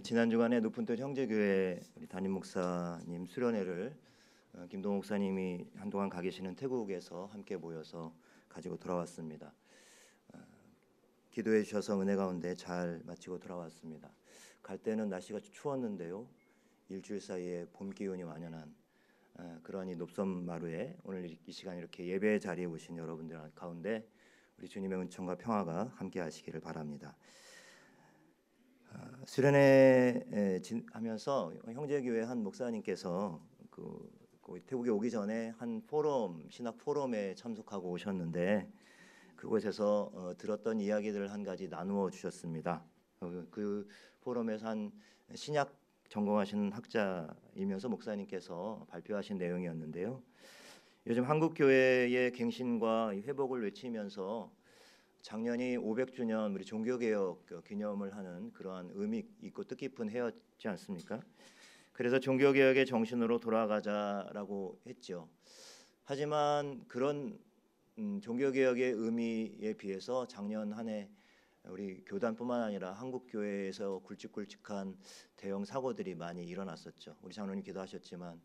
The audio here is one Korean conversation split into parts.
지난 주간에 높은 뜻 형제교회 우리 담임 목사님 수련회를 김동 목사님이 한동안 가 계시는 태국에서 함께 모여서 가지고 돌아왔습니다. 기도해 주셔서 은혜 가운데 잘 마치고 돌아왔습니다. 갈 때는 날씨가 추웠는데요, 일주일 사이에 봄 기운이 완연한 그러한 이 높섬 마루에 오늘 이 시간 이렇게 예배 자리에 오신 여러분들 가운데 우리 주님의 은총과 평화가 함께 하시기를 바랍니다. 수련회 하면서 형제교회 한 목사님께서 태국에 오기 전에 한 포럼, 신학 포럼에 참석하고 오셨는데 그곳에서 들었던 이야기들을 한 가지 나누어 주셨습니다. 그 포럼에서 한 신약 전공하신 학자이면서 목사님께서 발표하신 내용이었는데요. 요즘 한국 교회의 갱신과 회복을 외치면서 작년이 500주년 우리 종교개혁 기념을 하는 그러한 의미 있고 뜻깊은 해였지 않습니까? 그래서 종교개혁의 정신으로 돌아가자라고 했죠. 하지만 그런 종교개혁의 의미에 비해서 작년 한 해 우리 교단뿐만 아니라 한국 교회에서 굵직굵직한 대형 사고들이 많이 일어났었죠. 우리 장로님 기도하셨지만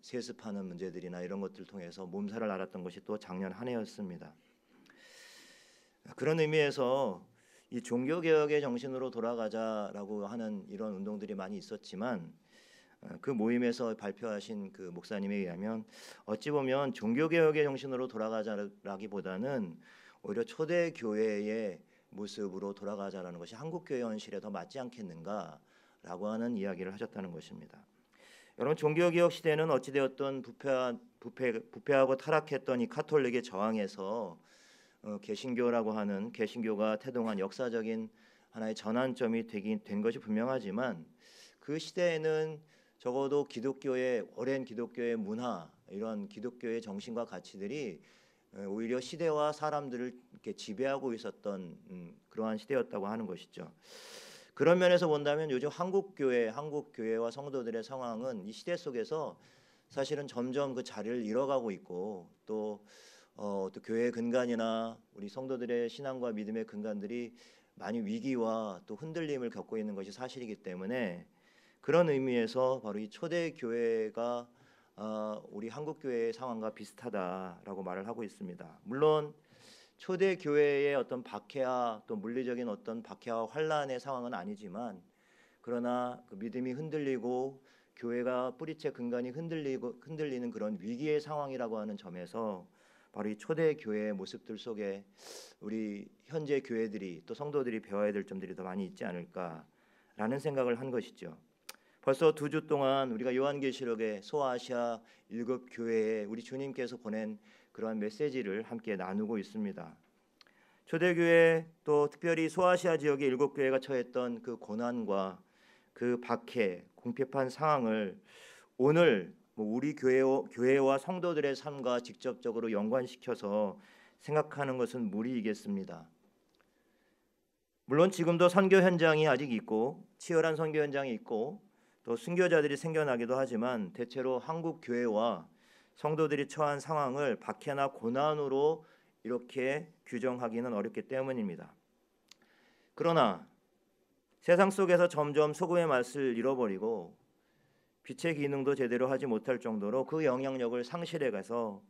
세습하는 문제들이나 이런 것들을 통해서 몸살을 앓았던 것이 또 작년 한 해였습니다. 그런 의미에서 이 종교개혁의 정신으로 돌아가자라고 하는 이런 운동들이 많이 있었지만 그 모임에서 발표하신 그 목사님에 의하면 어찌 보면 종교개혁의 정신으로 돌아가자라기보다는 오히려 초대교회의 모습으로 돌아가자라는 것이 한국교회 현실에 더 맞지 않겠는가라고 하는 이야기를 하셨다는 것입니다. 여러분, 종교개혁 시대는 어찌되었던 부패하고 타락했던 이 카톨릭의 저항에서 개신교라고 하는 개신교가 태동한 역사적인 하나의 전환점이 된 것이 분명하지만 그 시대에는 적어도 기독교의 오랜 기독교의 문화, 이런 기독교의 정신과 가치들이 오히려 시대와 사람들을 이렇게 지배하고 있었던 그러한 시대였다고 하는 것이죠. 그런 면에서 본다면 요즘 한국 교회와 성도들의 상황은 이 시대 속에서 사실은 점점 그 자리를 잃어가고 있고 또 교회의 근간이나 우리 성도들의 신앙과 믿음의 근간들이 많이 위기와 또 흔들림을 겪고 있는 것이 사실이기 때문에 그런 의미에서 바로 이 초대 교회가 우리 한국 교회의 상황과 비슷하다라고 말을 하고 있습니다. 물론 초대 교회의 어떤 박해와 또 물리적인 어떤 박해와 환란의 상황은 아니지만 그러나 그 믿음이 흔들리고 교회가 뿌리째 근간이 흔들리는 그런 위기의 상황이라고 하는 점에서 바로 이 초대 교회의 모습들 속에 우리 현재 교회들이 또 성도들이 배워야 될 점들이 더 많이 있지 않을까라는 생각을 한 것이죠. 벌써 2주 동안 우리가 요한계시록의 소아시아 7교회에 우리 주님께서 보낸 그러한 메시지를 함께 나누고 있습니다. 초대교회 또 특별히 소아시아 지역의 7교회가 처했던 그 고난과 그 박해, 궁핍한 상황을 오늘 우리 교회와 성도들의 삶과 직접적으로 연관시켜서 생각하는 것은 무리이겠습니다. 물론 지금도 선교 현장이 아직 있고 치열한 선교 현장이 있고 또 순교자들이 생겨나기도 하지만 대체로 한국 교회와 성도들이 처한 상황을 박해나 고난으로 이렇게 규정하기는 어렵기 때문입니다. 그러나 세상 속에서 점점 소금의 맛을 잃어버리고 빛의 기능도 제대로 하지 못할 정도로 그 영향력을 상실해가서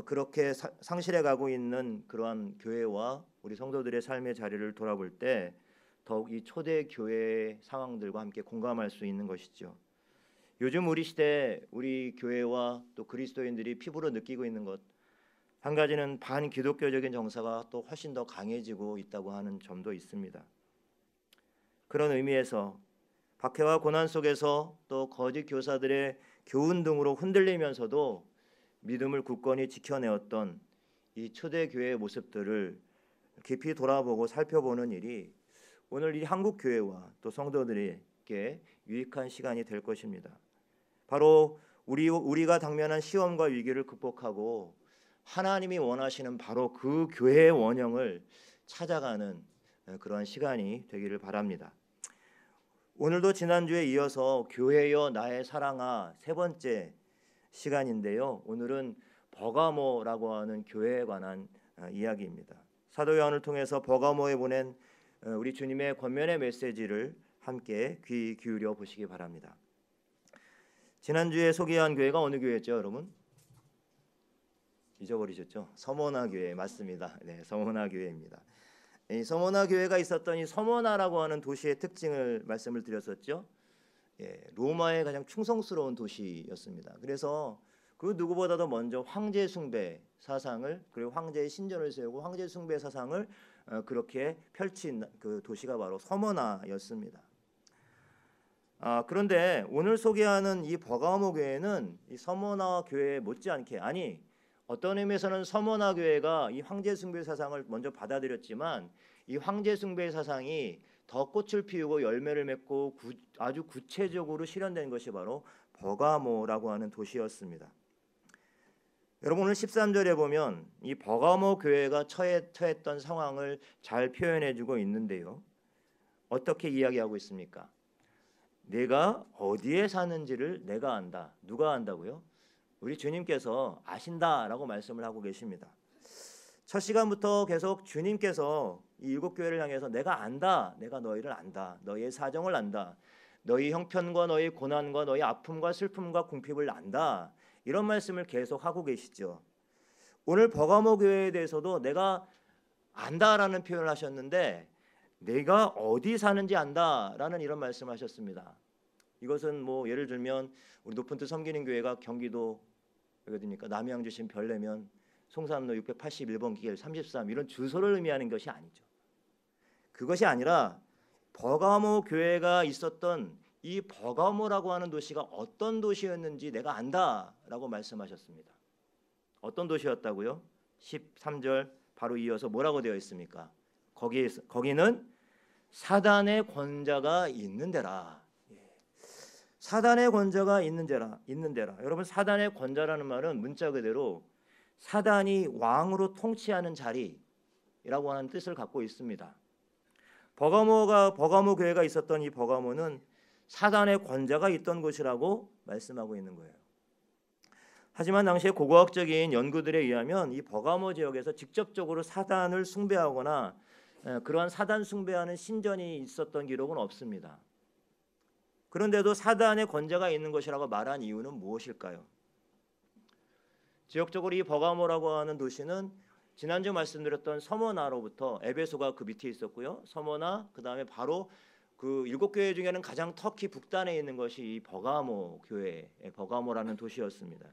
그렇게 상실해가고 있는 그러한 교회와 우리 성도들의 삶의 자리를 돌아볼 때 더욱 이 초대 교회의 상황들과 함께 공감할 수 있는 것이죠. 요즘 우리 시대 우리 교회와 또 그리스도인들이 피부로 느끼고 있는 것 한 가지는 반기독교적인 정서가 또 훨씬 더 강해지고 있다고 하는 점도 있습니다. 그런 의미에서 박해와 고난 속에서 또 거짓 교사들의 교훈 등으로 흔들리면서도 믿음을 굳건히 지켜내었던 이 초대교회의 모습들을 깊이 돌아보고 살펴보는 일이 오늘 이 한국 교회와 또 성도들에게 유익한 시간이 될 것입니다. 바로 우리가 당면한 시험과 위기를 극복하고 하나님이 원하시는 바로 그 교회의 원형을 찾아가는 그러한 시간이 되기를 바랍니다. 오늘도 지난주에 이어서 교회여 나의 사랑아 세 번째 시간인데요. 오늘은 버가모라고 하는 교회에 관한 이야기입니다. 사도 요한을 통해서 버가모에 보낸 우리 주님의 권면의 메시지를 함께 귀 기울여 보시기 바랍니다. 지난주에 소개한 교회가 어느 교회였죠, 여러분? 잊어버리셨죠? 서머나 교회 맞습니다. 네, 서머나 교회입니다. 이 서머나 교회가 있었던 이 서머나라고 하는 도시의 특징을 말씀을 드렸었죠. 로마의 가장 충성스러운 도시였습니다. 그래서 그 누구보다도 먼저 황제 숭배 사상을, 그리고 황제의 신전을 세우고 황제 숭배 사상을 그렇게 펼친 그 도시가 바로 서머나였습니다. 그런데 오늘 소개하는 이 버가모 교회는 이 서머나 교회 못지않게, 아니 어떤 의미에서는 서머나 교회가 이 황제 숭배 사상을 먼저 받아들였지만 이 황제 숭배 사상이 더 꽃을 피우고 열매를 맺고 아주 구체적으로 실현된 것이 바로 버가모라고 하는 도시였습니다. 여러분, 오늘 13절에 보면 이 버가모 교회가 처했던 상황을 잘 표현해주고 있는데요. 어떻게 이야기하고 있습니까? 내가 어디에 사는지를 내가 안다. 누가 안다고요? 우리 주님께서 아신다라고 말씀을 하고 계십니다. 첫 시간부터 계속 주님께서 이 일곱 교회를 향해서 내가 안다. 내가 너희를 안다. 너희의 사정을 안다. 너희 형편과 너희 고난과 너희 아픔과 슬픔과 궁핍을 안다. 이런 말씀을 계속 하고 계시죠. 오늘 버가모 교회에 대해서도 내가 안다라는 표현을 하셨는데 내가 어디 사는지 안다라는 이런 말씀하셨습니다. 이것은 뭐 예를 들면 우리 높은 뜻 섬기는 교회가 경기도 어디입니까? 남양주시 별내면 송산로 681번 길 33 이런 주소를 의미하는 것이 아니죠. 그것이 아니라 버가모 교회가 있었던 이 버가모라고 하는 도시가 어떤 도시였는지 내가 안다라고 말씀하셨습니다. 어떤 도시였다고요? 13절 바로 이어서 뭐라고 되어 있습니까? 거기는 사단의 권자가 있는 데라. 사단의 권자가 있는 데라. 여러분, 사단의 권자라는 말은 문자 그대로 사단이 왕으로 통치하는 자리라고 하는 뜻을 갖고 있습니다. 버가모 교회가 있었던 이 버가모는 사단의 권자가 있던 곳이라고 말씀하고 있는 거예요. 하지만 당시에 고고학적인 연구들에 의하면 이 버가모 지역에서 직접적으로 사단을 숭배하거나 그러한 사단 숭배하는 신전이 있었던 기록은 없습니다. 그런데도 사단의 권자가 있는 것이라고 말한 이유는 무엇일까요? 지역적으로 이 버가모라고 하는 도시는 지난주 말씀드렸던 서머나로부터 에베소가 그 밑에 있었고요. 서머나 그다음에 바로 그 일곱 교회 중에는 가장 터키 북단에 있는 것이 이 버가모 교회, 버가모라는 도시였습니다.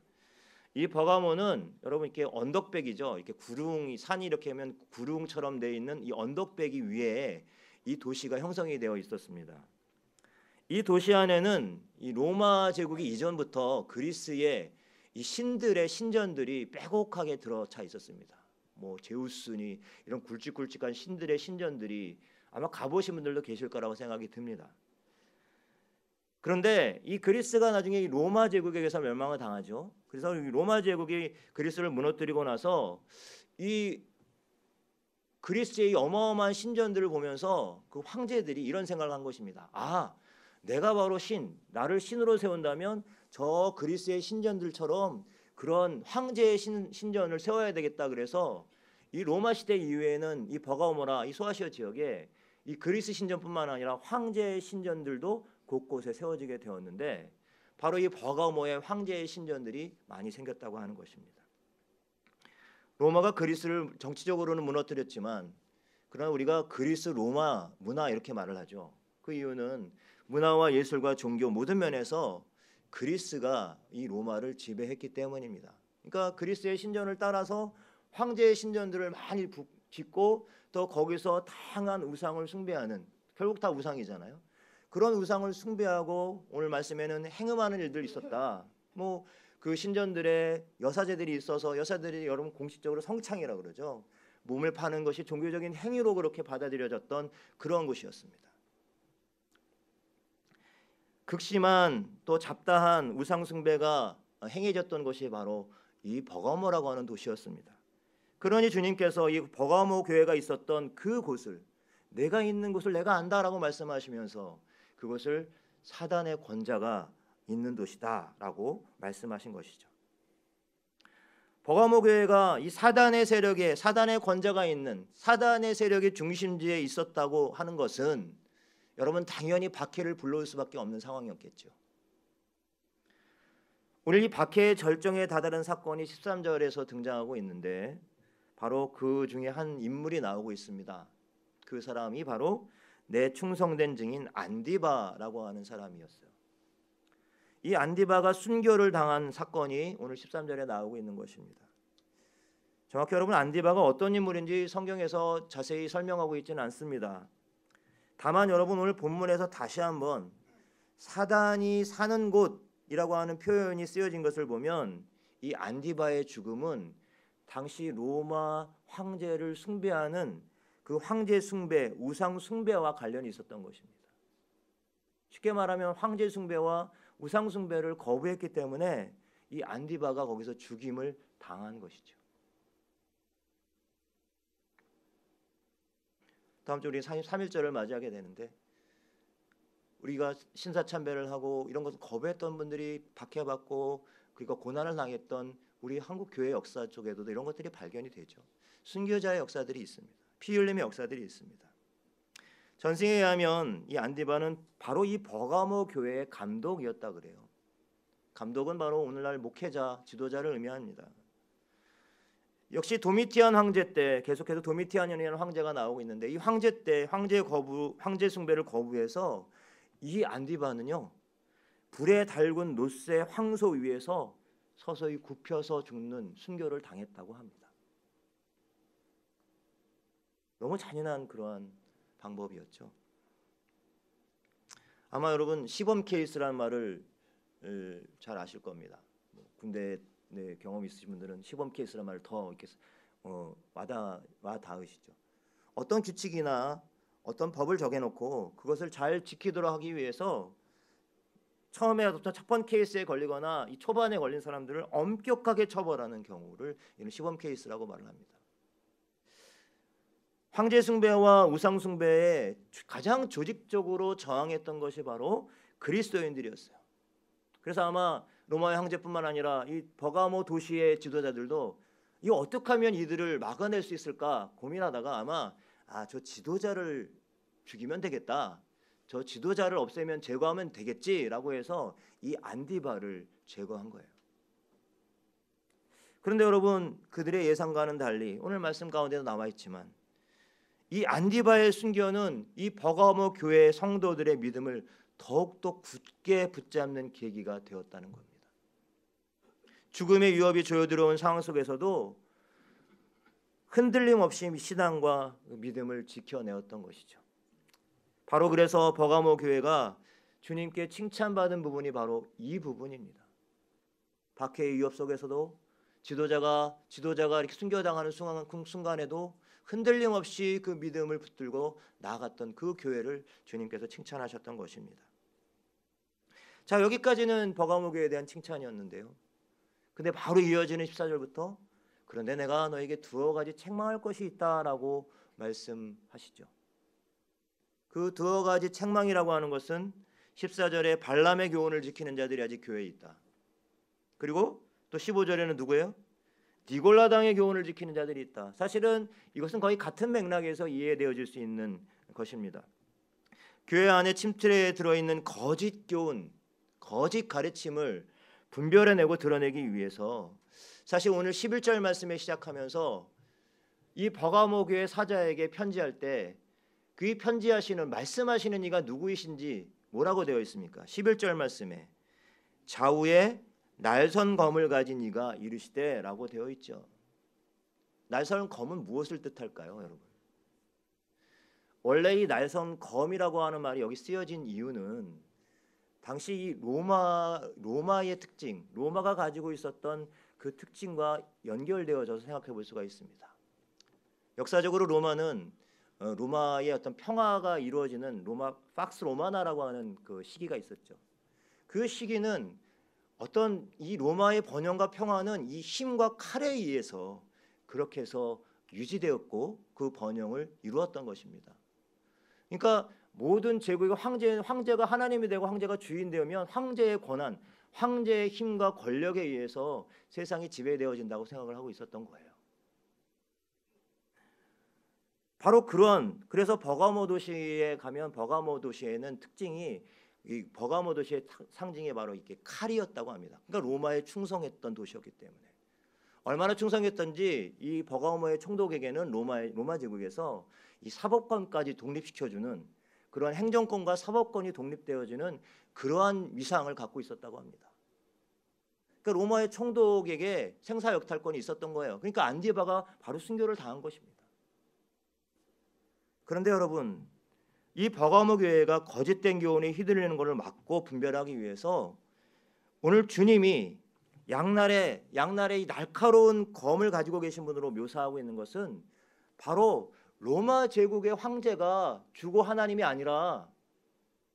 이 버가모는 여러분 이렇게 언덕백이죠. 이렇게 구릉이 산이 이렇게 하면 구릉처럼 되어 있는 이 언덕백이 위에 이 도시가 형성이 되어 있었습니다. 이 도시 안에는 이 로마 제국이 이전부터 그리스의 이 신들의 신전들이 빼곡하게 들어차 있었습니다. 뭐 제우스니 이런 굵직굵직한 신들의 신전들이 아마 가보신 분들도 계실 거라고 생각이 듭니다. 그런데 이 그리스가 나중에 이 로마 제국에 의해서 멸망을 당하죠. 그래서 이 로마 제국이 그리스를 무너뜨리고 나서 이 그리스의 어마어마한 신전들을 보면서 그 황제들이 이런 생각을 한 것입니다. 내가 바로 나를 신으로 세운다면 저 그리스의 신전들처럼 그런 황제의 신전을 세워야 되겠다. 그래서 이 로마 시대 이후에는 이 버가모라 이 소아시아 지역에 이 그리스 신전뿐만 아니라 황제의 신전들도 곳곳에 세워지게 되었는데 바로 이 버가모의 황제의 신전들이 많이 생겼다고 하는 것입니다. 로마가 그리스를 정치적으로는 무너뜨렸지만 그러나 우리가 그리스 로마 문화 이렇게 말을 하죠. 그 이유는 문화와 예술과 종교 모든 면에서 그리스가 이 로마를 지배했기 때문입니다. 그러니까 그리스의 신전을 따라서 황제의 신전들을 많이 짓고 또 거기서 다양한 우상을 숭배하는, 결국 다 우상이잖아요. 그런 우상을 숭배하고 오늘 말씀에는 행음하는 일들이 있었다. 뭐 그 신전들에 여사제들이 있어서 여사들이 여러분 공식적으로 성창이라고 그러죠. 몸을 파는 것이 종교적인 행위로 그렇게 받아들여졌던 그런 곳이었습니다. 극심한 또 잡다한 우상 숭배가 행해졌던 곳이 바로 이 버가모라고 하는 도시였습니다. 그러니 주님께서 이 버가모 교회가 있었던 그 곳을, 내가 있는 곳을 내가 안다라고 말씀하시면서 그것을 사단의 권자가 있는 도시다라고 말씀하신 것이죠. 버가모 교회가 이 사단의 권자가 있는 사단의 세력의 중심지에 있었다고 하는 것은 여러분 당연히 박해를 불러올 수밖에 없는 상황이었겠죠. 오늘 이 박해의 절정에 다다른 사건이 13절에서 등장하고 있는데 바로 그 중에 한 인물이 나오고 있습니다. 그 사람이 바로 내 충성된 증인 안디바라고 하는 사람이었어요. 이 안디바가 순교를 당한 사건이 오늘 13절에 나오고 있는 것입니다. 정확히 여러분 안디바가 어떤 인물인지 성경에서 자세히 설명하고 있지는 않습니다. 다만 여러분 오늘 본문에서 다시 한번 사단이 사는 곳이라고 하는 표현이 쓰여진 것을 보면 이 안디바의 죽음은 당시 로마 황제를 숭배하는 그 황제 숭배, 우상 숭배와 관련이 있었던 것입니다. 쉽게 말하면 황제 숭배와 우상 숭배를 거부했기 때문에 이 안디바가 거기서 죽임을 당한 것이죠. 다음 주 우리 3.1절을 맞이하게 되는데 우리가 신사참배를 하고 이런 것을 거부했던 분들이 박해받고 그리고 고난을 당했던 우리 한국 교회 역사 쪽에도 이런 것들이 발견이 되죠. 순교자의 역사들이 있습니다. 피 흘림의 역사들이 있습니다. 전승에 의하면 이 안디바는 바로 이 버가모 교회의 감독이었다 그래요. 감독은 바로 오늘날 목회자, 지도자를 의미합니다. 역시 도미티안 황제 때 계속해서 도미티안이라는 황제가 나오고 있는데 이 황제 때 황제 숭배를 거부해서 이 안디바는요 불에 달군 노새 황소 위에서 서서히 굽혀서 죽는 순교를 당했다고 합니다. 너무 잔인한 그러한 방법이었죠. 아마 여러분 시범 케이스라는 말을 잘 아실 겁니다. 군대 경험 있으신 분들은 시범 케이스라는 말을 더 이렇게 와 닿으시죠. 어떤 규칙이나 어떤 법을 정해놓고 그것을 잘 지키도록 하기 위해서 처음에 어떤 첫 번 케이스에 걸리거나 이 초반에 걸린 사람들을 엄격하게 처벌하는 경우를 이는 시범 케이스라고 말을 합니다. 황제 숭배와 우상 숭배에 가장 조직적으로 저항했던 것이 바로 그리스도인들이었어요. 그래서 아마 로마의 황제뿐만 아니라 이 버가모 도시의 지도자들도 이 어떻게 하면 이들을 막아낼 수 있을까 고민하다가 아마 저 지도자를 죽이면 되겠다. 저 지도자를 없애면 제거하면 되겠지라고 해서 이 안디바를 제거한 거예요. 그런데 여러분 그들의 예상과는 달리 오늘 말씀 가운데도 나와 있지만 이 안디바의 순교는 이 버가모 교회의 성도들의 믿음을 더욱더 굳게 붙잡는 계기가 되었다는 겁니다. 죽음의 위협이 조여들어온 상황 속에서도 흔들림 없이 신앙과 믿음을 지켜내었던 것이죠. 바로 그래서 버가모 교회가 주님께 칭찬받은 부분이 바로 이 부분입니다. 박해의 위협 속에서도 지도자가 이렇게 순교당하는 순간에도 흔들림 없이 그 믿음을 붙들고 나아갔던 그 교회를 주님께서 칭찬하셨던 것입니다. 자, 여기까지는 버가모 교회에 대한 칭찬이었는데요. 근데 바로 이어지는 14절부터 그런데 내가 너에게 두어 가지 책망할 것이 있다라고 말씀하시죠. 그 두어 가지 책망이라고 하는 것은 14절에 발람의 교훈을 지키는 자들이 아직 교회에 있다. 그리고 또 15절에는 누구예요? 니골라당의 교훈을 지키는 자들이 있다. 사실은 이것은 거의 같은 맥락에서 이해되어질 수 있는 것입니다. 교회 안에 침틀에 들어있는 거짓 교훈, 거짓 가르침을 분별해내고 드러내기 위해서 사실 오늘 11절 말씀에 시작하면서 이 버가모 교회 사자에게 편지할 때 그 편지하시는 말씀하시는 이가 누구이신지 뭐라고 되어 있습니까? 11절 말씀에 좌우에 날선 검을 가진 이가 이르시되라고 되어 있죠. 날선 검은 무엇을 뜻할까요, 여러분? 원래 이 날선 검이라고 하는 말이 여기 쓰여진 이유는 당시 이 로마의 특징, 로마가 가지고 있었던 그 특징과 연결되어져서 생각해 볼 수가 있습니다. 역사적으로 로마는 로마의 어떤 평화가 이루어지는 로마 팍스 로마나라고 하는 그 시기가 있었죠. 그 시기는 어떤 이 로마의 번영과 평화는 이 힘과 칼에 의해서 그렇게 해서 유지되었고 그 번영을 이루었던 것입니다. 그러니까 모든 제국의 황제가 하나님이 되고 황제가 주인 되면 황제의 권한, 황제의 힘과 권력에 의해서 세상이 지배되어진다고 생각을 하고 있었던 거예요. 바로 그래서 버가모 도시에 가면 버가모 도시에는 특징이 이 버가모 도시의 상징이 바로 이렇게 칼이었다고 합니다. 그러니까 로마에 충성했던 도시였기 때문에 얼마나 충성했던지 이 버가모의 총독에게는 로마 제국에서 이 사법권까지 독립시켜주는 그러한 행정권과 사법권이 독립되어지는 그러한 위상을 갖고 있었다고 합니다. 그러니까 로마의 총독에게 생사역탈권이 있었던 거예요. 그러니까 안티바가 바로 순교를 당한 것입니다. 그런데 여러분, 이 버가모 교회가 거짓된 교훈에 휘둘리는 것을 막고 분별하기 위해서 오늘 주님이 양날의 이 날카로운 검을 가지고 계신 분으로 묘사하고 있는 것은 바로 로마 제국의 황제가 주고 하나님이 아니라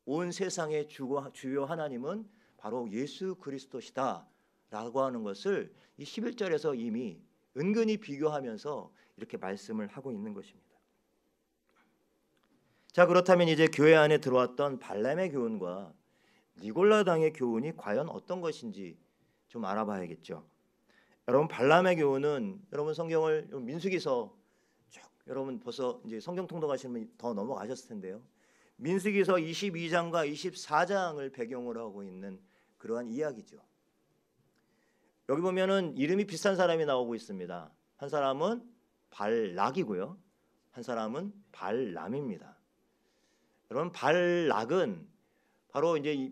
온 세상의 주요 하나님은 바로 예수 그리스도시다라고 하는 것을 이 11절에서 이미 은근히 비교하면서 이렇게 말씀을 하고 있는 것입니다. 자, 그렇다면 이제 교회 안에 들어왔던 발람의 교훈과 니골라당의 교훈이 과연 어떤 것인지 좀 알아봐야겠죠. 여러분, 발람의 교훈은 여러분 성경을 민수기서 여러분 벌써 이제 성경 통독하시면 더 넘어가셨을 텐데요. 민수기서 22장과 24장을 배경으로 하고 있는 그러한 이야기죠. 여기 보면은 이름이 비슷한 사람이 나오고 있습니다. 한 사람은 발락이고요. 한 사람은 발람입니다. 여러분, 발락은 바로 이제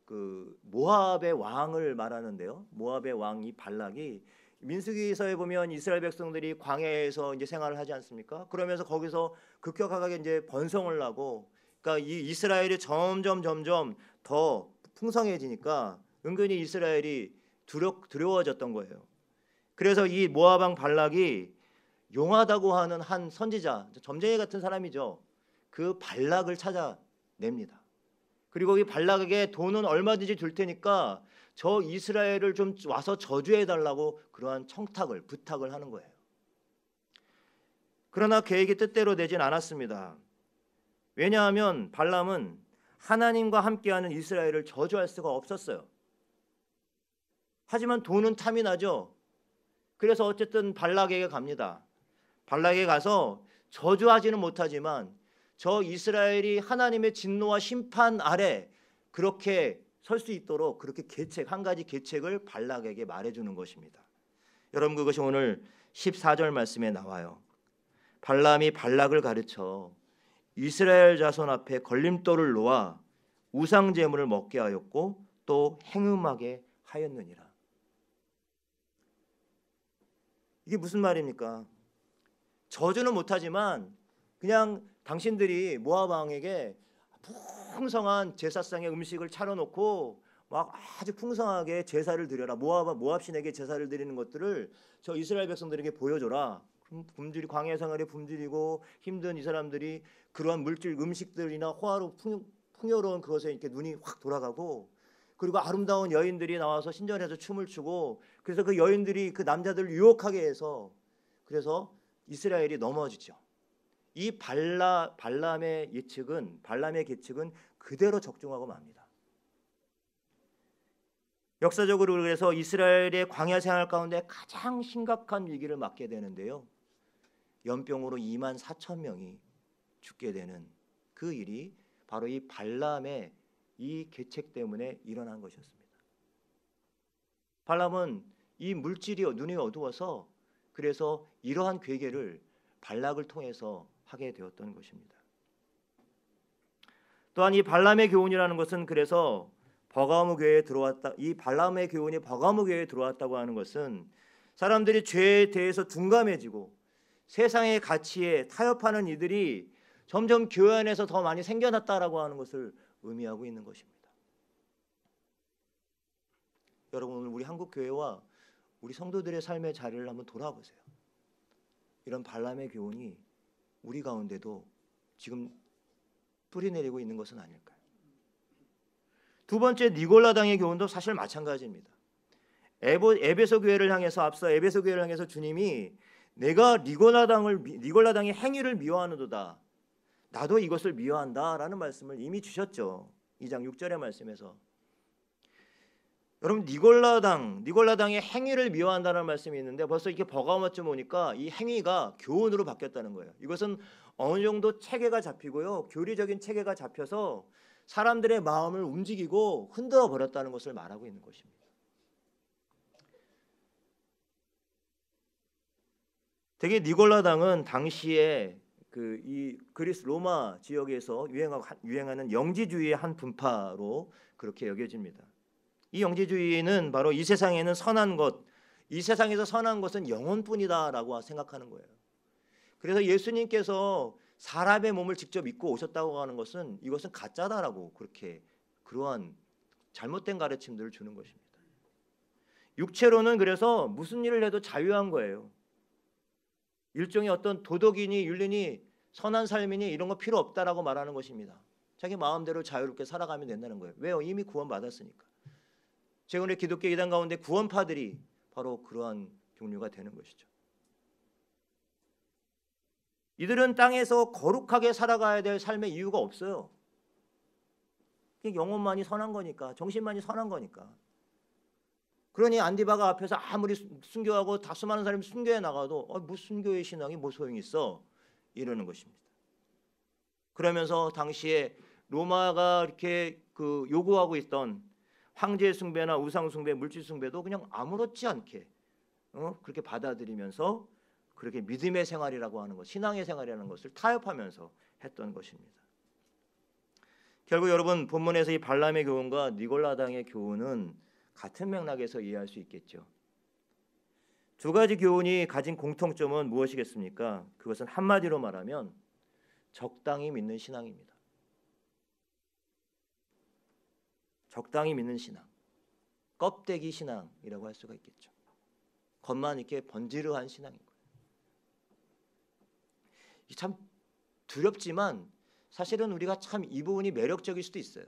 그 모압의 왕을 말하는데요. 모압의 왕이 발락이 민수기서에 보면 이스라엘 백성들이 광야에서 이제 생활을 하지 않습니까? 그러면서 거기서 급격하게 이제 번성을 하고, 그러니까 이 이스라엘이 점점 더 풍성해지니까 은근히 이스라엘이 두려워졌던 거예요. 그래서 이 모압 왕 발락이 용하다고 하는 한 선지자, 점쟁이 같은 사람이죠. 그 발락을 찾아냅니다. 그리고 이 발락에게 돈은 얼마든지 줄 테니까 저 이스라엘을 좀 와서 저주해 달라고 그러한 부탁을 하는 거예요. 그러나 계획이 뜻대로 되진 않았습니다. 왜냐하면 발람은 하나님과 함께하는 이스라엘을 저주할 수가 없었어요. 하지만 돈은 탐이 나죠. 그래서 어쨌든 발락에게 갑니다. 발락에 가서 저주하지는 못하지만 저 이스라엘이 하나님의 진노와 심판 아래 그렇게 설 수 있도록 그렇게 한 가지 계책을 발락에게 말해주는 것입니다. 여러분, 그것이 오늘 14절 말씀에 나와요. 발람이 발락을 가르쳐 이스라엘 자손 앞에 걸림돌을 놓아 우상 제물을 먹게 하였고 또 행음하게 하였느니라. 이게 무슨 말입니까? 저주는 못하지만 그냥 당신들이 모압 왕에게 풍성한 제사상의 음식을 차려놓고 막 아주 풍성하게 제사를 드려라. 모압 신에게 제사를 드리는 것들을 저 이스라엘 백성들에게 보여줘라. 굶주리 광야 생활에 굶주리고 힘든 이 사람들이 그러한 물질 음식들이나 호화로 풍요로운 그것에 이렇게 눈이 확 돌아가고, 그리고 아름다운 여인들이 나와서 신전에서 춤을 추고, 그래서 그 여인들이 그 남자들을 유혹하게 해서 그래서 이스라엘이 넘어지죠. 이 발람의 계측은 그대로 적중하고 맙니다. 역사적으로 그래서 이스라엘의 광야 생활 가운데 가장 심각한 위기를 맞게 되는데요. 연병으로 2만 4천 명이 죽게 되는 그 일이 바로 이 발람의 이 계책 때문에 일어난 것이었습니다. 발람은 이 물질이 눈이 어두워서 그래서 이러한 괴계를 발락을 통해서 하게 되었던 것입니다. 또한 이 발람의 교훈이라는 것은 그래서 버가모 교회에 들어왔다. 이 발람의 교훈이 버가모 교회에 들어왔다고 하는 것은 사람들이 죄에 대해서 둔감해지고 세상의 가치에 타협하는 이들이 점점 교회 안에서 더 많이 생겨났다라고 하는 것을 의미하고 있는 것입니다. 여러분, 오늘 우리 한국 교회와 우리 성도들의 삶의 자리를 한번 돌아보세요. 이런 발람의 교훈이 우리 가운데도 지금 뿌리내리고 있는 것은 아닐까요? 두 번째, 니골라당의 교훈도 사실 마찬가지입니다. 에베소 교회를 향해서 주님이 내가 니골라당의 행위를 미워하는도다. 나도 이것을 미워한다라는 말씀을 이미 주셨죠. 2장 6절의 말씀에서. 여러분, 니골라당의 행위를 미워한다는 말씀이 있는데 벌써 이렇게 버가모쯤 오니까 이 행위가 교훈으로 바뀌었다는 거예요. 이것은 어느 정도 체계가 잡히고요. 교리적인 체계가 잡혀서 사람들의 마음을 움직이고 흔들어 버렸다는 것을 말하고 있는 것입니다. 되게 니골라당은 당시에 이 그리스 로마 지역에서 유행하는 영지주의의 한 분파로 그렇게 여겨집니다. 이 영지주의는 바로 이 세상에는 선한 것, 이 세상에서 선한 것은 영혼뿐이다라고 생각하는 거예요. 그래서 예수님께서 사람의 몸을 직접 입고 오셨다고 하는 것은 이것은 가짜다라고 그렇게 그러한 잘못된 가르침들을 주는 것입니다. 육체로는 그래서 무슨 일을 해도 자유한 거예요. 일종의 어떤 도덕이니 윤리니 선한 삶이니 이런 거 필요 없다라고 말하는 것입니다. 자기 마음대로 자유롭게 살아가면 된다는 거예요. 왜요? 이미 구원받았으니까. 최근에 기독교 이단 가운데 구원파들이 바로 그러한 종류가 되는 것이죠. 이들은 땅에서 거룩하게 살아가야 될 삶의 이유가 없어요. 영혼만이 선한 거니까, 정신만이 선한 거니까. 그러니 안디바가 앞에서 아무리 순교하고 다 수많은 사람이 순교해 나가도 뭐 순교의 신앙이 뭐 소용이 있어? 이러는 것입니다. 그러면서 당시에 로마가 이렇게 요구하고 있던 황제 숭배나 우상 숭배, 물질 숭배도 그냥 아무렇지 않게 그렇게 받아들이면서 그렇게 믿음의 생활이라고 하는 것, 신앙의 생활이라는 것을 타협하면서 했던 것입니다. 결국 여러분 본문에서 이 발람의 교훈과 니골라당의 교훈은 같은 맥락에서 이해할 수 있겠죠. 두 가지 교훈이 가진 공통점은 무엇이겠습니까? 그것은 한마디로 말하면 적당히 믿는 신앙입니다. 적당히 믿는 신앙, 껍데기 신앙이라고 할 수가 있겠죠. 겉만 이렇게 번지르한 신앙인 거예요. 참 두렵지만 사실은 우리가 참 이 부분이 매력적일 수도 있어요.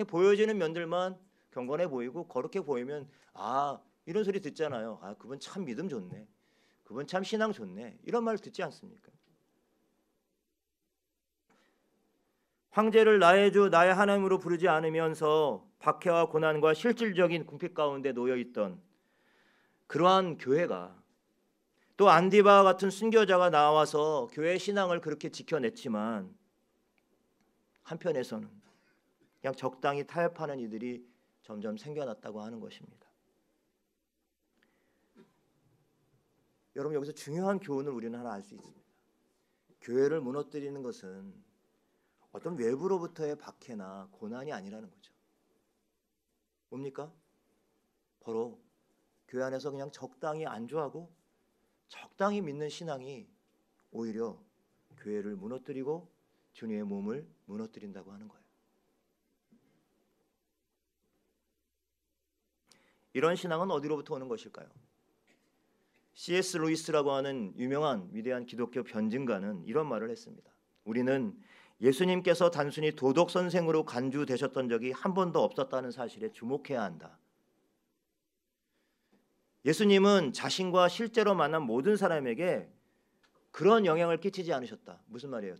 보여지는 면들만 경건해 보이고 거룩해 보이면 이런 소리 듣잖아요. 그분 참 믿음 좋네. 그분 참 신앙 좋네. 이런 말 듣지 않습니까? 황제를 나의 주 나의 하나님으로 부르지 않으면서 박해와 고난과 실질적인 궁핍 가운데 놓여 있던 그러한 교회가 또 안디바와 같은 순교자가 나와서 교회 신앙을 그렇게 지켜냈지만 한편에서는 그냥 적당히 타협하는 이들이 점점 생겨났다고 하는 것입니다. 여러분 여기서 중요한 교훈을 우리는 하나 알 수 있습니다. 교회를 무너뜨리는 것은 어떤 외부로부터의 박해나 고난이 아니라는 거죠. 뭡니까? 바로 교회 안에서 그냥 적당히 안주하고 적당히 믿는 신앙이 오히려 교회를 무너뜨리고 주님의 몸을 무너뜨린다고 하는 거예요. 이런 신앙은 어디로부터 오는 것일까요? C.S. 루이스라고 하는 유명한 위대한 기독교 변증가는 이런 말을 했습니다. 우리는 예수님께서 단순히 도덕 선생으로 간주되셨던 적이 한 번도 없었다는 사실에 주목해야 한다. 예수님은 자신과 실제로 만난 모든 사람에게 그런 영향을 끼치지 않으셨다. 무슨 말이에요?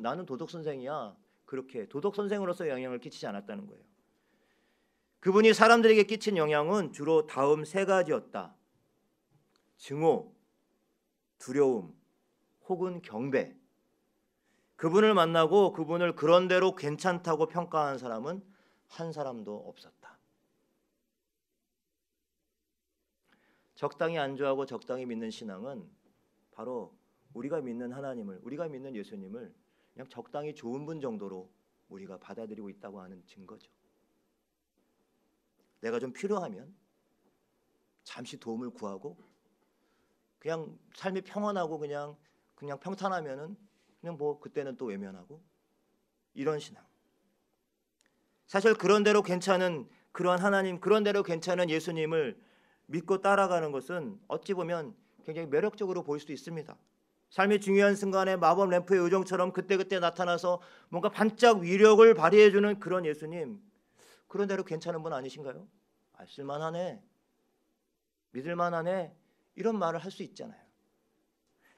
나는 도덕 선생이야. 그렇게 도덕 선생으로서 영향을 끼치지 않았다는 거예요. 그분이 사람들에게 끼친 영향은 주로 다음 세 가지였다. 증오, 두려움, 혹은 경배. 그분을 만나고 그분을 그런대로 괜찮다고 평가하는 사람은 한 사람도 없었다. 적당히 안주하고 적당히 믿는 신앙은 바로 우리가 믿는 하나님을, 우리가 믿는 예수님을 그냥 적당히 좋은 분 정도로 우리가 받아들이고 있다고 하는 증거죠. 내가 좀 필요하면 잠시 도움을 구하고 그냥 삶이 평안하고 그냥 평탄하면은 그냥 뭐 그때는 또 외면하고 이런 신앙. 사실 그런 대로 괜찮은 그러한 하나님, 그런 대로 괜찮은 예수님을 믿고 따라가는 것은 어찌 보면 굉장히 매력적으로 보일 수도 있습니다. 삶의 중요한 순간에 마법 램프의 요정처럼 그때그때 나타나서 뭔가 반짝 위력을 발휘해주는 그런 예수님, 그런 대로 괜찮은 분 아니신가요? 쓸만하네, 믿을만하네, 이런 말을 할 수 있잖아요.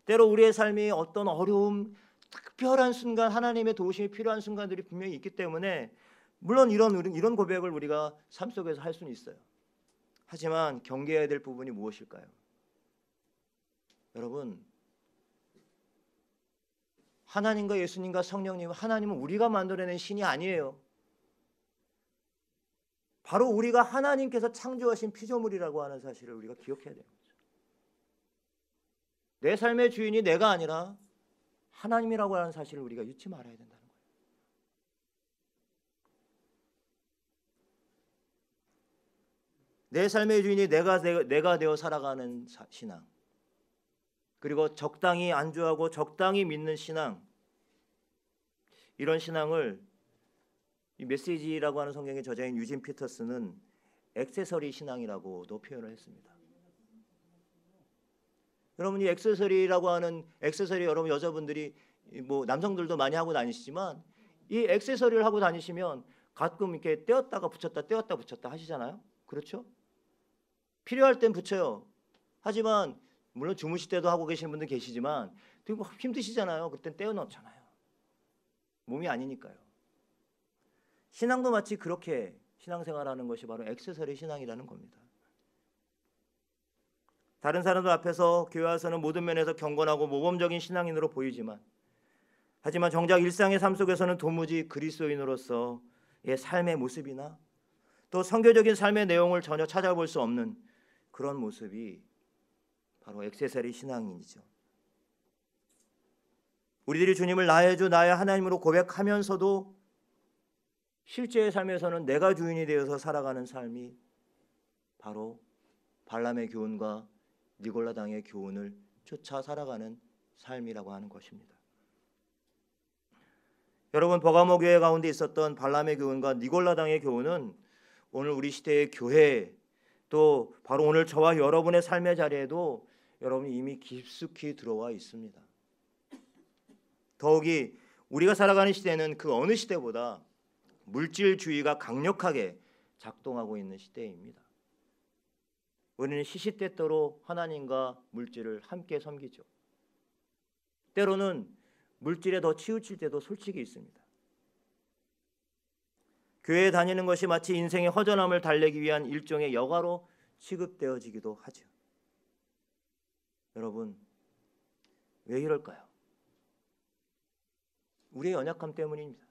때로 우리의 삶이 어떤 어려움, 특별한 순간, 하나님의 도우심이 필요한 순간들이 분명히 있기 때문에 물론 이런 고백을 우리가 삶 속에서 할 수는 있어요. 하지만 경계해야 될 부분이 무엇일까요? 여러분, 하나님과 예수님과 성령님, 하나님은 우리가 만들어낸 신이 아니에요. 바로 우리가 하나님께서 창조하신 피조물이라고 하는 사실을 우리가 기억해야 되는 거죠. 내 삶의 주인이 내가 아니라 하나님이라고 하는 사실을 우리가 잊지 말아야 된다는 거예요. 내 삶의 주인이 내가 되어 살아가는 신앙, 그리고 적당히 안주하고 적당히 믿는 신앙, 이런 신앙을 이 메시지라고 하는 성경의 저자인 유진 피터스는 액세서리 신앙이라고도 표현을 했습니다. 여러분, 이 액세서리라고 하는 액세서리, 여러분 여자분들이 뭐 남성들도 많이 하고 다니시지만 이 액세서리를 하고 다니시면 가끔 이렇게 떼었다가 붙였다 하시잖아요. 그렇죠? 필요할 땐 붙여요. 하지만 물론 주무실 때도 하고 계시는 분들 계시지만 되게 힘드시잖아요. 그땐 떼어 넣잖아요. 몸이 아니니까요. 신앙도 마치 그렇게 신앙생활하는 것이 바로 액세서리 신앙이라는 겁니다. 다른 사람들 앞에서 교회 와서는 모든 면에서 경건하고 모범적인 신앙인으로 보이지만, 하지만 정작 일상의 삶 속에서는 도무지 그리스도인으로서의 삶의 모습이나 또 선교적인 삶의 내용을 전혀 찾아볼 수 없는 그런 모습이 바로 액세서리 신앙이죠. 우리들이 주님을 나의 주 나의 하나님으로 고백하면서도 실제의 삶에서는 내가 주인이 되어서 살아가는 삶이 바로 발람의 교훈과 니골라당의 교훈을 쫓아 살아가는 삶이라고 하는 것입니다. 여러분, 버가모 교회 가운데 있었던 발람의 교훈과 니골라당의 교훈은 오늘 우리 시대의 교회, 또 바로 오늘 저와 여러분의 삶의 자리에도 여러분이 이미 깊숙이 들어와 있습니다. 더욱이 우리가 살아가는 시대는 그 어느 시대보다 물질주의가 강력하게 작동하고 있는 시대입니다. 우리는 시시때때로 하나님과 물질을 함께 섬기죠. 때로는 물질에 더 치우칠 때도 솔직히 있습니다. 교회에 다니는 것이 마치 인생의 허전함을 달래기 위한 일종의 여가로 취급되어지기도 하죠. 여러분, 왜 이럴까요? 우리의 연약함 때문입니다.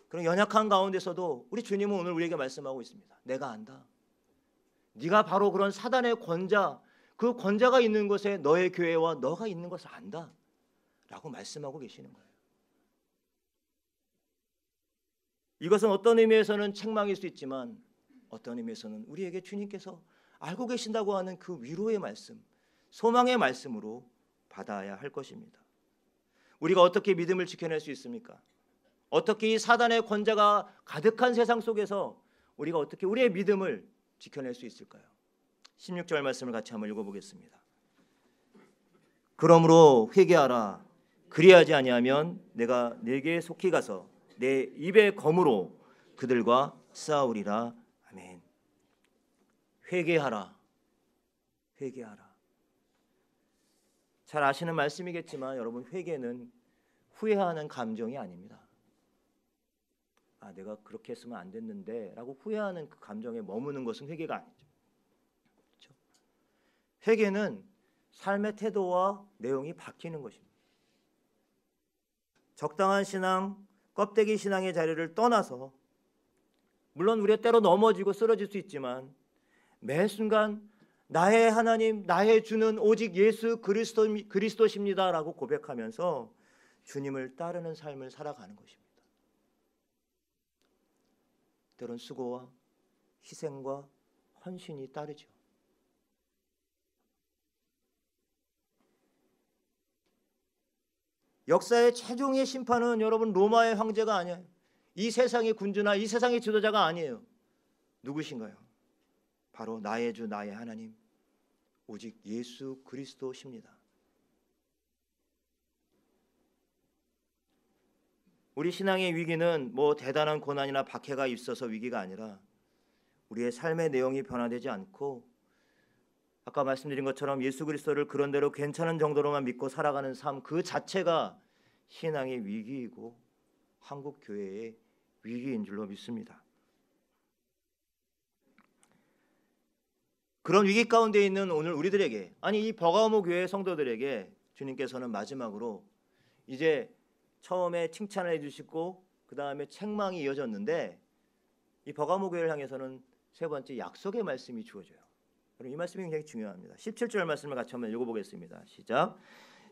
그런 연약한 가운데서도 우리 주님은 오늘 우리에게 말씀하고 있습니다. 내가 안다. 네가 바로 그런 사단의 권자, 그 권자가 있는 곳에 너의 교회와 너가 있는 것을 안다 라고 말씀하고 계시는 거예요. 이것은 어떤 의미에서는 책망일 수 있지만 어떤 의미에서는 우리에게 주님께서 알고 계신다고 하는 그 위로의 말씀, 소망의 말씀으로 받아야 할 것입니다. 우리가 어떻게 믿음을 지켜낼 수 있습니까? 어떻게 이 사단의 권자가 가득한 세상 속에서 우리가 어떻게 우리의 믿음을 지켜낼 수 있을까요? 16절 말씀을 같이 한번 읽어보겠습니다. 그러므로 회개하라. 그리하지 아니하면 내가 네게 속히 가서 내 입의 검으로 그들과 싸우리라. 아멘. 회개하라. 회개하라. 잘 아시는 말씀이겠지만 여러분, 회개는 후회하는 감정이 아닙니다. 아, 내가 그렇게 했으면 안 됐는데 라고 후회하는 그 감정에 머무는 것은 회개가 아니죠. 그렇죠? 회개는 삶의 태도와 내용이 바뀌는 것입니다. 적당한 신앙, 껍데기 신앙의 자리를 떠나서, 물론 우리가 때로 넘어지고 쓰러질 수 있지만 매 순간 나의 하나님, 나의 주는 오직 예수 그리스도십니다 라고 고백하면서 주님을 따르는 삶을 살아가는 것입니다. 때론 수고와 희생과 헌신이 따르죠. 역사의 최종의 심판은 여러분 로마의 황제가 아니에요. 이 세상의 군주나 이 세상의 지도자가 아니에요. 누구신가요? 바로 나의 주 나의 하나님, 오직 예수 그리스도십니다. 우리 신앙의 위기는 뭐 대단한 고난이나 박해가 있어서 위기가 아니라 우리의 삶의 내용이 변화되지 않고 아까 말씀드린 것처럼 예수 그리스도를 그런대로 괜찮은 정도로만 믿고 살아가는 삶 그 자체가 신앙의 위기이고 한국 교회의 위기인 줄로 믿습니다. 그런 위기 가운데 있는 오늘 우리들에게, 아니 이 버가모 교회 성도들에게 주님께서는 마지막으로 이제 처음에 칭찬을 해주시고 그 다음에 책망이 이어졌는데 이 버가모 교회를 향해서는 세 번째 약속의 말씀이 주어져요. 여러분 이 말씀이 굉장히 중요합니다. 17절 말씀을 같이 한번 읽어보겠습니다. 시작.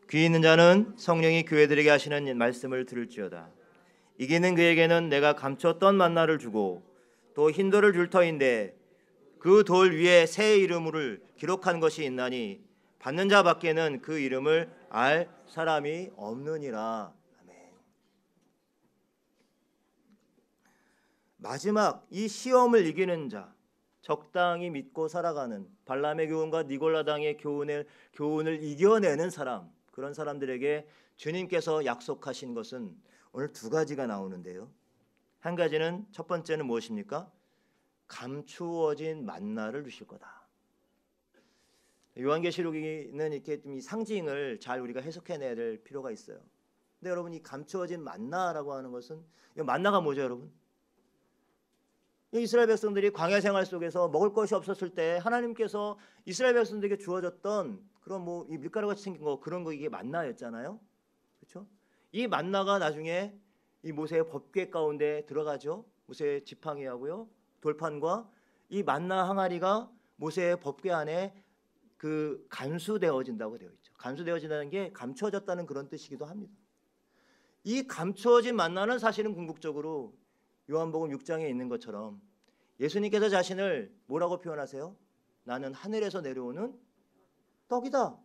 귀 있는 자는 성령이 교회들에게 하시는 말씀을 들을지어다. 이기는 그에게는 내가 감췄던 만나를 주고 또 흰 돌을 줄 터인데 그 돌 위에 새 이름을 기록한 것이 있나니 받는 자 밖에는 그 이름을 알 사람이 없느니라. 아멘. 마지막 이 시험을 이기는 자, 적당히 믿고 살아가는 발람의 교훈과 니골라당의 교훈을 이겨내는 사람, 그런 사람들에게 주님께서 약속하신 것은 오늘 두 가지가 나오는데요. 한 가지는 첫 번째는 무엇입니까? 감추어진 만나를 주실 거다. 요한계시록에는 이렇게 좀 이 상징을 잘 우리가 해석해내야 될 필요가 있어요. 근데 여러분 이 감추어진 만나라고 하는 것은 이 만나가 뭐죠, 여러분? 이스라엘 백성들이 광야 생활 속에서 먹을 것이 없었을 때 하나님께서 이스라엘 백성들에게 주어졌던 그런 뭐 이 밀가루 같이 생긴 거 그런 거 이게 만나였잖아요. 그렇죠? 이 만나가 나중에 이 모세의 법궤 가운데 들어가죠. 모세의 지팡이하고요, 돌판과 이 만나 항아리가 모세의 법궤 안에 그 간수되어진다고 되어 있죠. 간수되어진다는 게 감추어졌다는 그런 뜻이기도 합니다. 이 감추어진 만나는 사실은 궁극적으로 요한복음 6장에 있는 것처럼 예수님께서 자신을 뭐라고 표현하세요? 나는 하늘에서 내려오는 떡이다.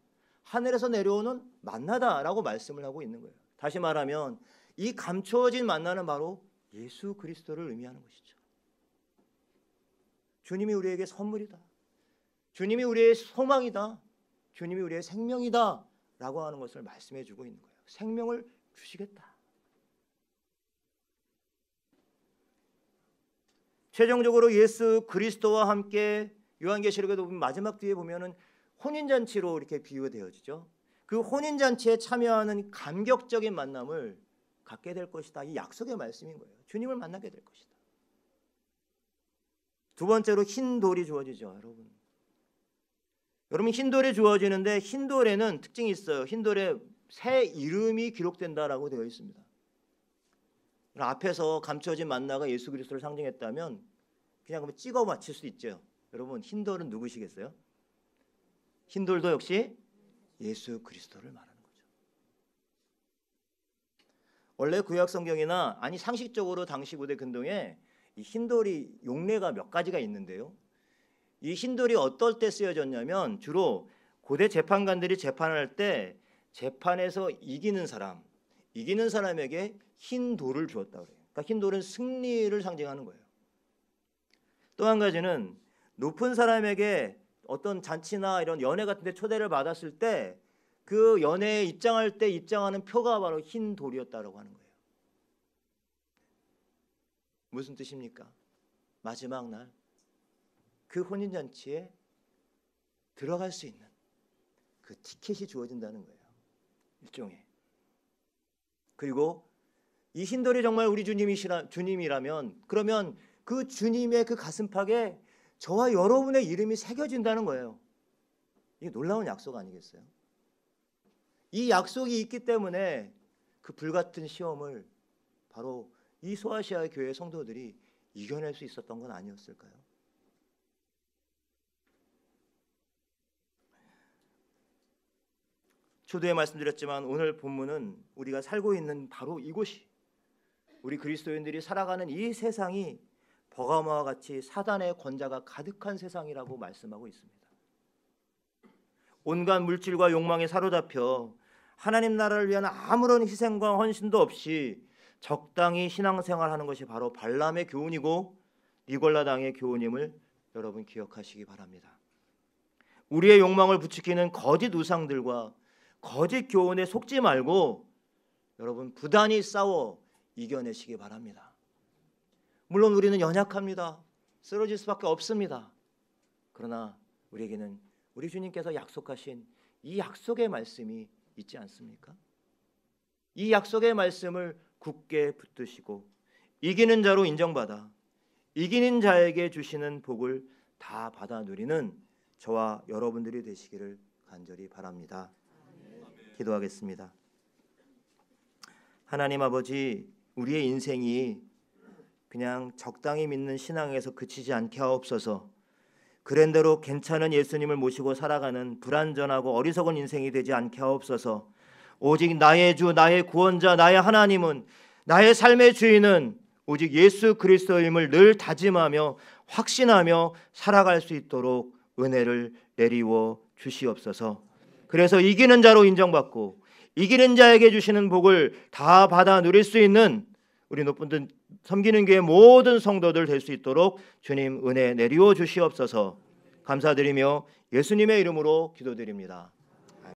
하늘에서 내려오는 만나다라고 말씀을 하고 있는 거예요. 다시 말하면 이 감추어진 만나는 바로 예수 그리스도를 의미하는 것이죠. 주님이 우리에게 선물이다. 주님이 우리의 소망이다. 주님이 우리의 생명이다 라고 하는 것을 말씀해 주고 있는 거예요. 생명을 주시겠다. 최종적으로 예수 그리스도와 함께 요한계시록에도 마지막 뒤에 보면은 혼인잔치로 이렇게 비유되어지죠. 그 혼인잔치에 참여하는 감격적인 만남을 갖게 될 것이다. 이 약속의 말씀인 거예요. 주님을 만나게 될 것이다. 두 번째로 흰 돌이 주어지죠, 여러분. 여러분 흰 돌이 주어지는데 흰 돌에는 특징이 있어요. 흰 돌에 새 이름이 기록된다라고 되어 있습니다. 앞에서 감춰진 만나가 예수 그리스도를 상징했다면 그냥 그러면 찍어 맞힐 수 있죠. 여러분 흰 돌은 누구시겠어요? 흰 돌도 역시 예수 그리스도를 말하는 거죠. 원래 구약 성경이나 아니 상식적으로 당시 고대 근동에 이 흰 돌이 용례가 몇 가지가 있는데요. 이 흰 돌이 어떨 때 쓰여졌냐면 주로 고대 재판관들이 재판을 할 때 재판에서 이기는 사람에게 흰 돌을 주었다 그래요. 그러니까 흰 돌은 승리를 상징하는 거예요. 또 한 가지는 높은 사람에게 어떤 잔치나 이런 연회 같은 데 초대를 받았을 때 그 연회에 입장할 때 입장하는 표가 바로 흰 돌이었다라고 하는 거예요. 무슨 뜻입니까? 마지막 날 그 혼인잔치에 들어갈 수 있는 그 티켓이 주어진다는 거예요. 일종의. 그리고 이 흰돌이 정말 우리 주님이라면 그러면 그 주님의 그 가슴팍에 저와 여러분의 이름이 새겨진다는 거예요. 이게 놀라운 약속 아니겠어요? 이 약속이 있기 때문에 그 불같은 시험을 바로 이 소아시아의 교회 성도들이 이겨낼 수 있었던 건 아니었을까요? 초두에 말씀드렸지만 오늘 본문은 우리가 살고 있는 바로 이곳이 우리 그리스도인들이 살아가는 이 세상이 버가모와 같이 사단의 권자가 가득한 세상이라고 말씀하고 있습니다. 온갖 물질과 욕망에 사로잡혀 하나님 나라를 위한 아무런 희생과 헌신도 없이 적당히 신앙생활하는 것이 바로 발람의 교훈이고 니골라당의 교훈임을 여러분 기억하시기 바랍니다. 우리의 욕망을 부추기는 거짓 우상들과 거짓 교훈에 속지 말고 여러분 부단히 싸워 이겨내시기 바랍니다. 물론 우리는 연약합니다. 쓰러질 수밖에 없습니다. 그러나 우리에게는 우리 주님께서 약속하신 이 약속의 말씀이 있지 않습니까? 이 약속의 말씀을 굳게 붙드시고 이기는 자로 인정받아 이기는 자에게 주시는 복을 다 받아 누리는 저와 여러분들이 되시기를 간절히 바랍니다. 기도하겠습니다. 하나님 아버지, 우리의 인생이 그냥 적당히 믿는 신앙에서 그치지 않게 하옵소서. 그랜대로 괜찮은 예수님을 모시고 살아가는 불완전하고 어리석은 인생이 되지 않게 하옵소서. 오직 나의 주, 나의 구원자, 나의 하나님은, 나의 삶의 주인은 오직 예수 그리스도임을 늘 다짐하며 확신하며 살아갈 수 있도록 은혜를 내리워 주시옵소서. 그래서 이기는 자로 인정받고 이기는 자에게 주시는 복을 다 받아 누릴 수 있는 우리 높은 섬기는 교회 모든 성도들 될 수 있도록 주님 은혜 내리워 주시옵소서. 감사드리며 예수님의 이름으로 기도드립니다.